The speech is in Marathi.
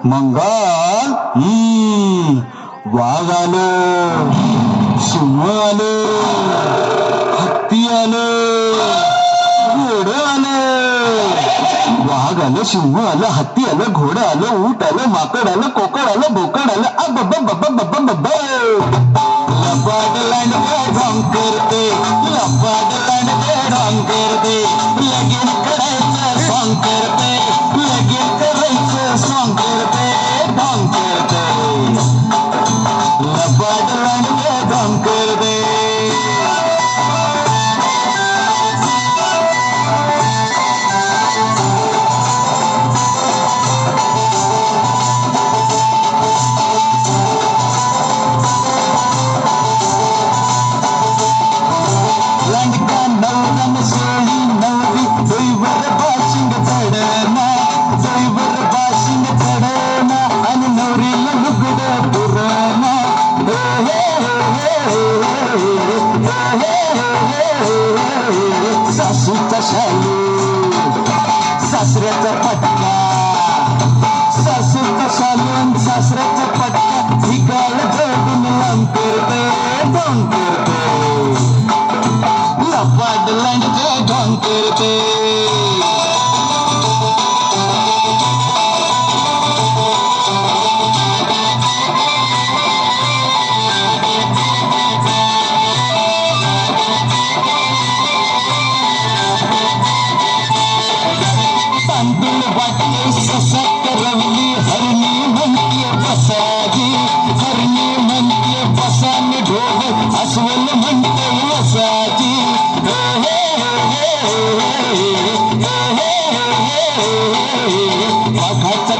मंगल वाघ आलं, सिंह आलं, हत्ती आलं, घोडं आलं. वाघ आलं, सिंह आलं, हत्ती आलं, घोडं आलं, ऊट आलं, माकड आलं, कोकड आलं, बोकड आलं. लबाड लांडगे ढोंग करते, लबाड लांडगे ढोंग करते, लगीन करायचं सॉंग करते, लगीन करायचं सॉंग करते, ढोंग करते. लबाड लांडगे ढोंग करते. सासूचा शालू, सासऱ्याचा पटका, सासूचा शालू, सासऱ्याचा पटका, ठिकाण जोडून लांब करते, ढोंग करते. लबाड लांडगे ढोंग करते. ससा करवली हरणी म्हणते बसाजी, हरणी म्हणते बसाने ढोल, अस्वल म्हणते वसाजी. वाघाचा